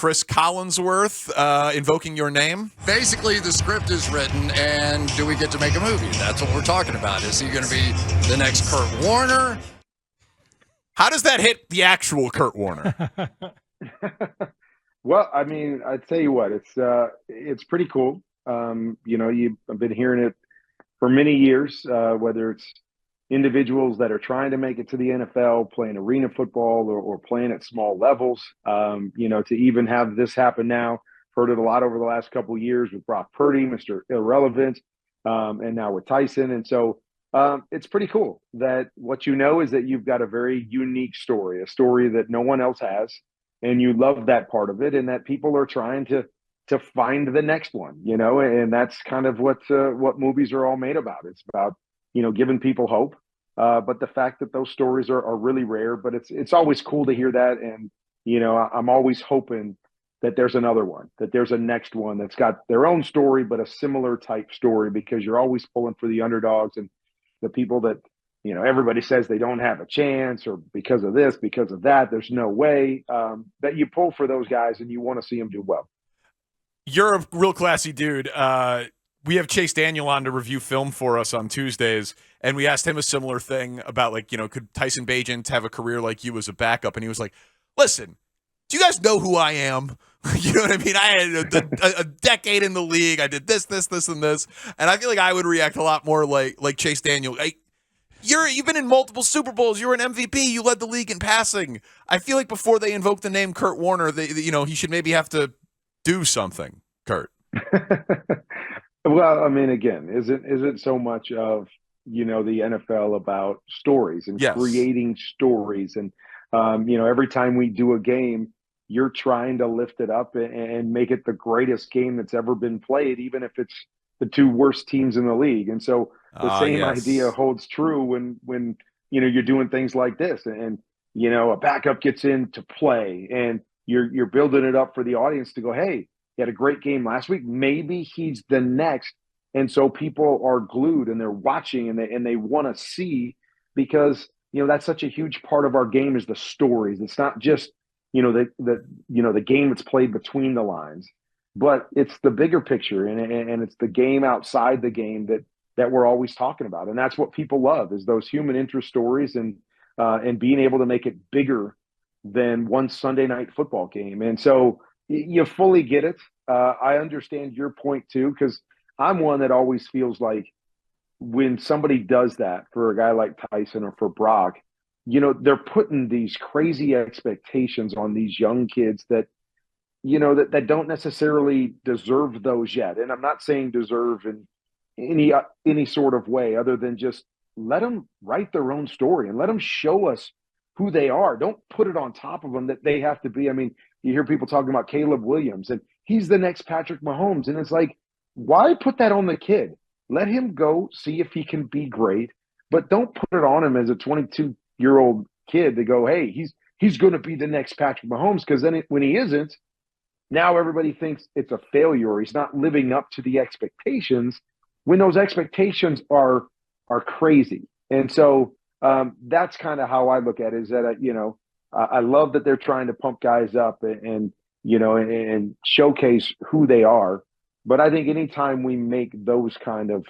Cris Collinsworth invoking your name? Basically, the script is written, and do we get to make a movie? That's what we're talking about. Is he going to be the next Kurt Warner? How does that hit the actual Kurt Warner? Well, I mean, I tell you what, it's pretty cool. I've been hearing it for many years, whether it's individuals that are trying to make it to the NFL, playing arena football or playing at small levels, to even have this happen now. Heard it a lot over the last couple of years with Brock Purdy, Mr. Irrelevant, and now with Tyson. And so it's pretty cool that what you know is that you've got a very unique story, a story that no one else has. And you love that part of it, and that people are trying to find the next one, and that's kind of what movies are all made about. It's about, giving people hope. But the fact that those stories are really rare, but it's always cool to hear that. And, I'm always hoping that there's another one, that there's a next one that's got their own story, but a similar type story, because you're always pulling for the underdogs and the people that, everybody says they don't have a chance, or because of this, because of that, there's no way, that you pull for those guys and you want to see them do well. You're a real classy dude. We have Chase Daniel on to review film for us on Tuesdays, and we asked him a similar thing about, could Tyson Bagent have a career like you as a backup? And he was like, listen, do you guys know who I am? You know what I mean? I had a decade in the league. I did this, and this. And I feel like I would react a lot more like Chase Daniel. You've been in multiple Super Bowls. You're an MVP. You led the league in passing. I feel like before they invoke the name Kurt Warner, he should maybe have to do something, Kurt. Well, I mean, again, isn't so much of, the NFL about stories and creating stories. And, every time we do a game, you're trying to lift it up and make it the greatest game that's ever been played, even if it's the two worst teams in the league. And so the same idea holds true when you're doing things like this, and a backup gets into play, and you're building it up for the audience to go, hey, he had a great game last week, maybe he's the next. And so people are glued and they're watching and they want to see, because that's such a huge part of our game is the stories. It's not just the game that's played between the lines, but it's the bigger picture, and it's the game outside the game that we're always talking about. And that's what people love, is those human interest stories, and being able to make it bigger than one Sunday night football game. And so you fully get it. I understand your point too, because I'm one that always feels like when somebody does that for a guy like Tyson or for Brock, they're putting these crazy expectations on these young kids that, that don't necessarily deserve those yet. And I'm not saying deserve in any sort of way, other than just let them write their own story and let them show us who they are. Don't put it on top of them that they have to be. I mean, you hear people talking about Caleb Williams and he's the next Patrick Mahomes. And it's like, why put that on the kid? Let him go see if he can be great, but don't put it on him as a 22-year-old kid to go, hey, he's going to be the next Patrick Mahomes. Because then when he isn't, now everybody thinks it's a failure, or he's not living up to the expectations, when those expectations are crazy. And so that's kind of how I look at it, is that, I love that they're trying to pump guys up and showcase who they are. But I think anytime we make those kind of,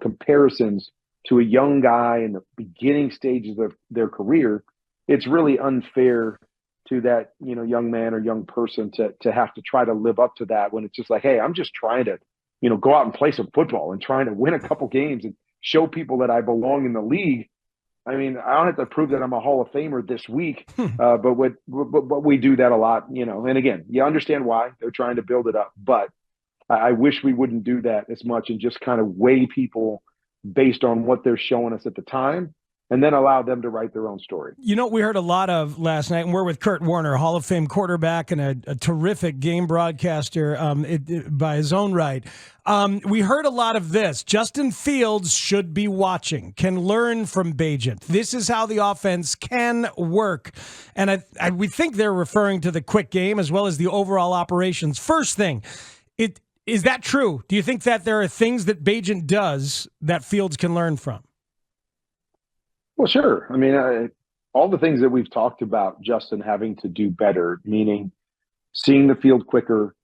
comparisons to a young guy in the beginning stages of their career, it's really unfair to that, young man or young person to have to try to live up to that, when it's just like, hey, I'm just trying to, go out and play some football and trying to win a couple games and show people that I belong in the league. I mean, I don't have to prove that I'm a Hall of Famer this week, but we do that a lot, and again, you understand why they're trying to build it up, but I wish we wouldn't do that as much and just kind of weigh people based on what they're showing us at the time, and then allow them to write their own story. We heard a lot of last night, and we're with Kurt Warner, Hall of Fame quarterback and a terrific game broadcaster by his own right. We heard a lot of this. Justin Fields should be watching, can learn from Bagent. This is how the offense can work. And we think they're referring to the quick game as well as the overall operations. First thing, is that true? Do you think that there are things that Bagent does that Fields can learn from? Well, sure. I mean, all the things that we've talked about Justin having to do better, meaning, seeing the field quicker,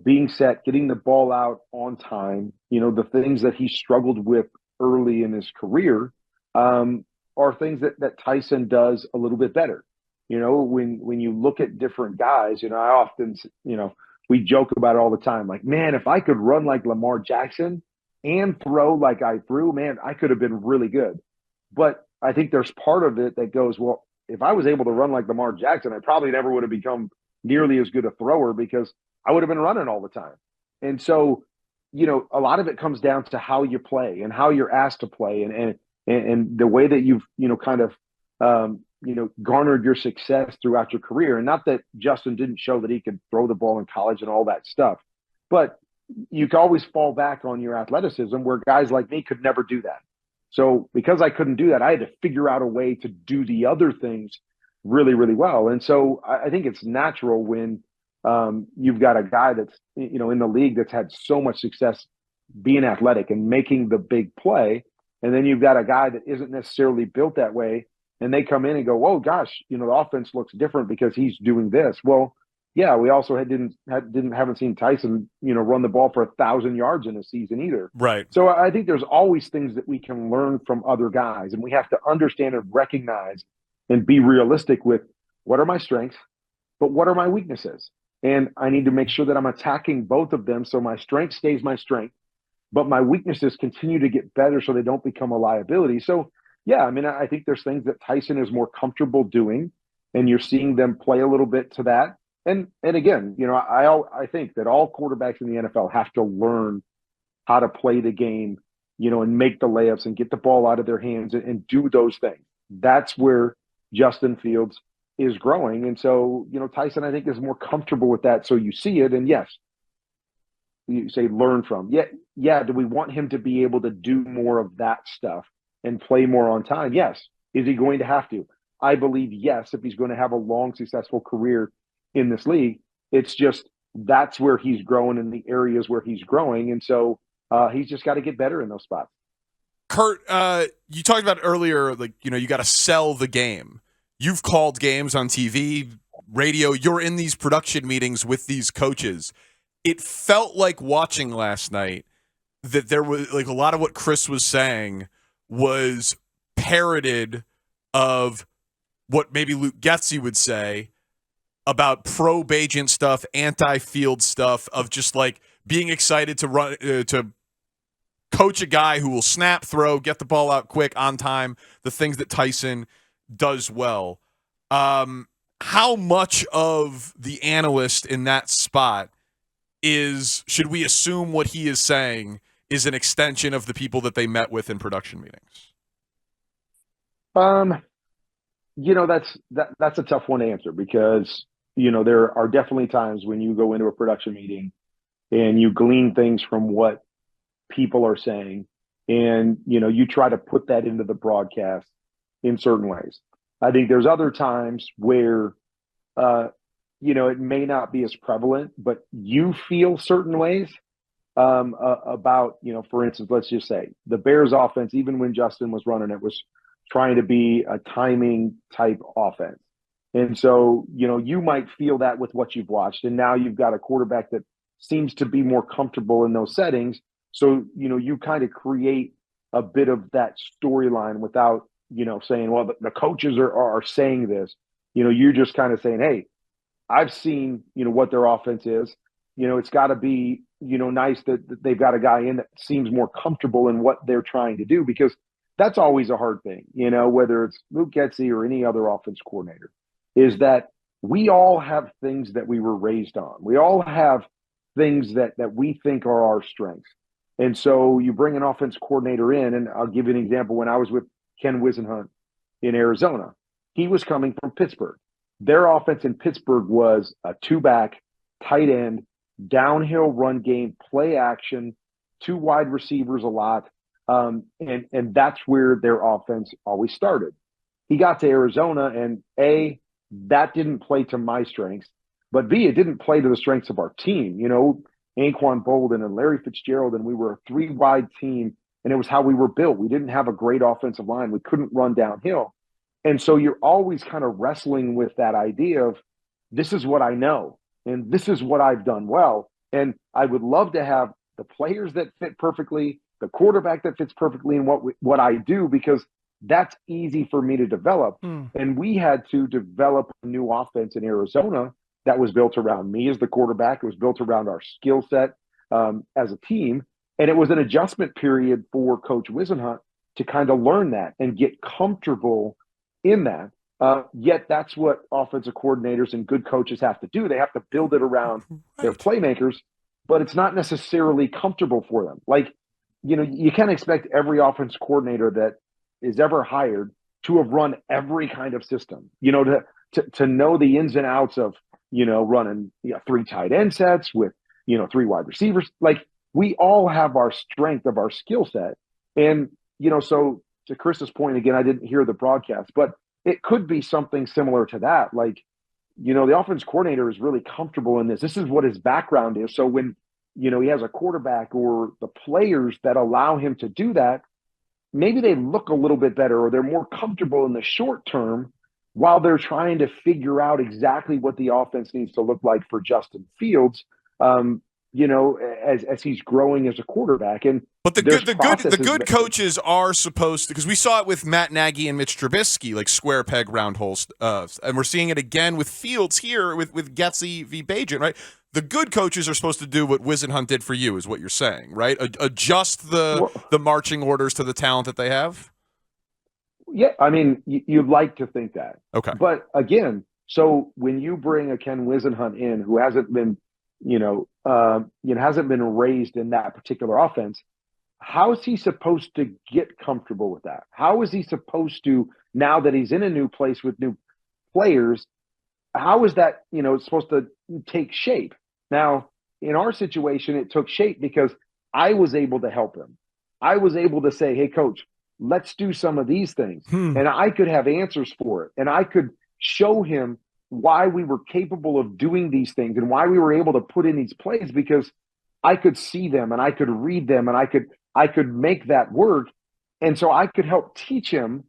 being set, getting the ball out on time, the things that he struggled with early in his career are things that Tyson does a little bit better. When you look at different guys, I often, we joke about it all the time. Like, man, if I could run like Lamar Jackson and throw like I threw, man, I could have been really good. But I think there's part of it that goes, well, if I was able to run like Lamar Jackson, I probably never would have become nearly as good a thrower because I would have been running all the time. And so, a lot of it comes down to how you play and how you're asked to play and the way that you've, kind of, garnered your success throughout your career. And not that Justin didn't show that he could throw the ball in college and all that stuff, but you can always fall back on your athleticism where guys like me could never do that. So because I couldn't do that, I had to figure out a way to do the other things really, really well. And so I think it's natural when you've got a guy that's, in the league that's had so much success being athletic and making the big play. And then you've got a guy that isn't necessarily built that way. And they come in and go, oh, gosh, the offense looks different because he's doing this. Well, yeah, we also haven't seen Tyson, run the ball for 1,000 yards in a season either. Right. So I think there's always things that we can learn from other guys, and we have to understand and recognize and be realistic with what are my strengths, but what are my weaknesses? And I need to make sure that I'm attacking both of them so my strength stays my strength, but my weaknesses continue to get better so they don't become a liability. So, yeah, I mean, I think there's things that Tyson is more comfortable doing, and you're seeing them play a little bit to that. And again, I think that all quarterbacks in the NFL have to learn how to play the game, and make the layups and get the ball out of their hands and do those things. That's where Justin Fields is growing. And so, Tyson, I think, is more comfortable with that. So you see it. And yes, you say learn from. Yeah. Do we want him to be able to do more of that stuff and play more on time? Yes. Is he going to have to? I believe yes, if he's going to have a long, successful career in this league. It's just that's where he's growing in the areas where he's growing. And so he's just got to get better in those spots. Kurt, you talked about earlier, like, you got to sell the game. You've called games on TV, radio. You're in these production meetings with these coaches. It felt like watching last night that there was like a lot of what Cris was saying was parroted of what maybe Luke Getsy would say about pro Bagent stuff, anti-field stuff, of just like being excited to run to coach a guy who will snap, throw, get the ball out quick, on time, the things that Tyson does well. How much of the analyst in that spot should we assume what he is saying is an extension of the people that they met with in production meetings? That's a tough one to answer because there are definitely times when you go into a production meeting and you glean things from what people are saying, and you try to put that into the broadcast in certain ways. I think there's other times where it may not be as prevalent, but you feel certain ways about, for instance, let's just say the Bears offense, even when Justin was running it, was trying to be a timing type offense. And so, you might feel that with what you've watched. And now you've got a quarterback that seems to be more comfortable in those settings. So, you kind of create a bit of that storyline without, saying, well, the coaches are saying this. You're just kind of saying, hey, I've seen, what their offense is. It's got to be, nice that they've got a guy in that seems more comfortable in what they're trying to do, because that's always a hard thing, whether it's Luke Getsy or any other offense coordinator, is that we all have things that we were raised on. We all have things that we think are our strengths. And so you bring an offense coordinator in, and I'll give you an example. When I was with Ken Wisenhunt in Arizona, he was coming from Pittsburgh. Their offense in Pittsburgh was a two-back, tight end, downhill run game, play action, two wide receivers a lot. And that's where their offense always started. He got to Arizona, and A, that didn't play to my strengths, but B, it didn't play to the strengths of our team. Anquan Bolden and Larry Fitzgerald, and we were a three-wide team, and it was how we were built. We didn't have a great offensive line. We couldn't run downhill. And so you're always kind of wrestling with that idea of, this is what I know. and this is what I've done well. And I would love to have the players that fit perfectly, the quarterback that fits perfectly in what I do, because that's easy for me to develop. And we had to develop a new offense in Arizona that was built around me as the quarterback. It was built around our skill set as a team. And it was an adjustment period for Coach Whisenhunt to kind of learn that and get comfortable in that. Yet that's what offensive coordinators and good coaches have to do. They have to build it around their playmakers, but it's not necessarily comfortable for them. Like, you can't expect every offensive coordinator that is ever hired to have run every kind of system, to know the ins and outs of, running 3 tight end sets with, 3 wide receivers. Like, we all have our strength of our skill set. And, so to Chris's point, again, I didn't hear the broadcast, but it could be something similar to that. Like, the offense coordinator is really comfortable in this. This is what his background is. So when, he has a quarterback or the players that allow him to do that, maybe they look a little bit better or they're more comfortable in the short term while they're trying to figure out exactly what the offense needs to look like for Justin Fields, as he's growing as a quarterback. But the good coaches are supposed to, because we saw it with Matt Nagy and Mitch Trubisky, like square peg round holes, and we're seeing it again with Fields here with Getty v. Bagent, right? The good coaches are supposed to do what Whisenhunt did for you, is what you're saying, right? Adjust the marching orders to the talent that they have. Yeah, I mean, you'd like to think that. Okay. But again, so when you bring a Ken Whisenhunt in who hasn't been, hasn't been raised in that particular offense, how is he supposed to get comfortable with that? How is he supposed to, now that he's in a new place with new players, how is that, supposed to take shape? Now, in our situation, it took shape because I was able to help him. I was able to say, hey, coach, let's do some of these things. And I could have answers for it. And I could show him why we were capable of doing these things and why we were able to put in these plays, because I could see them and I could read them and I could make that work. And so I could help teach him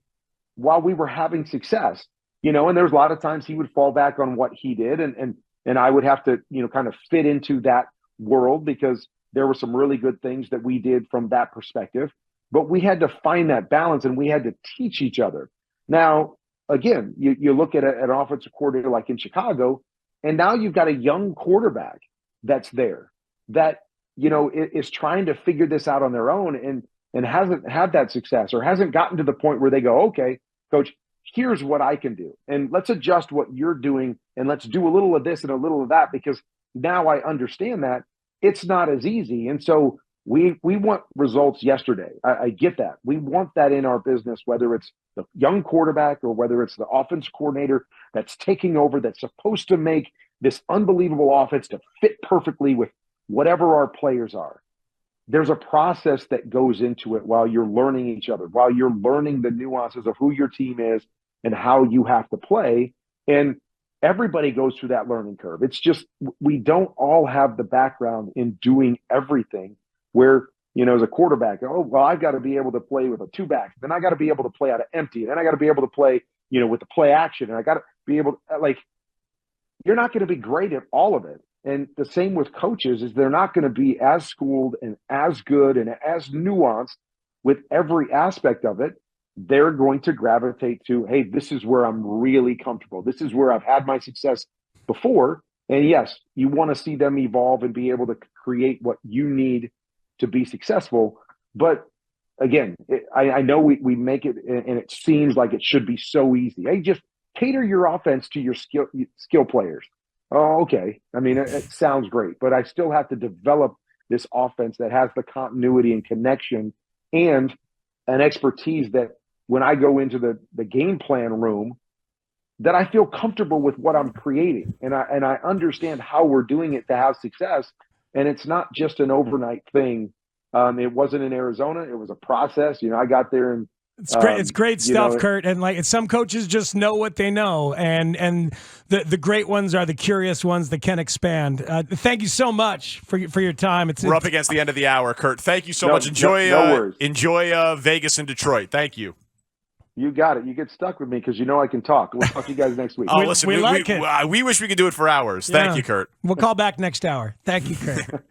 while we were having success, and there's a lot of times he would fall back on what he did. And I would have to, kind of fit into that world because there were some really good things that we did from that perspective. But we had to find that balance and we had to teach each other. Now, again, you look at an offensive coordinator like in Chicago, and now you've got a young quarterback that's there that, is trying to figure this out on their own and hasn't had that success or hasn't gotten to the point where they go, okay, coach, here's what I can do. And let's adjust what you're doing and let's do a little of this and a little of that, because now I understand that it's not as easy. And so we want results yesterday. I get that. We want that in our business, whether it's the young quarterback or whether it's the offense coordinator that's taking over, that's supposed to make this unbelievable offense to fit perfectly with whatever our players are. There's a process that goes into it while you're learning each other, while you're learning the nuances of who your team is and how you have to play. And everybody goes through that learning curve. It's just, we don't all have the background in doing everything. Where, as a quarterback, I've got to be able to play with a 2-back. Then I got to be able to play out of empty. Then I got to be able to play, with the play action. And I got to be able to, you're not going to be great at all of it. And the same with coaches is they're not going to be as schooled and as good and as nuanced with every aspect of it. They're going to gravitate to, hey, this is where I'm really comfortable. This is where I've had my success before. And yes, you want to see them evolve and be able to create what you need to be successful. But again, I know we make it and it seems like it should be so easy. Hey, just cater your offense to your skill players. Oh, okay. I mean, it sounds great, but I still have to develop this offense that has the continuity and connection and an expertise that when I go into the game plan room, that I feel comfortable with what I'm creating. And I understand how we're doing it to have success. And it's not just an overnight thing. It wasn't in Arizona. It was a process. I got there and it's great. It's great stuff, Kurt. And some coaches just know what they know, and the great ones are the curious ones that can expand. Thank you so much for your time. We're up against the end of the hour, Kurt. Thank you so much. Enjoy Vegas and Detroit. Thank you. You got it. You get stuck with me because you know I can talk. We'll talk to you guys next week. Oh, listen, we like it. We wish we could do it for hours. Thank you, Kurt. We'll call back next hour. Thank you, Kurt.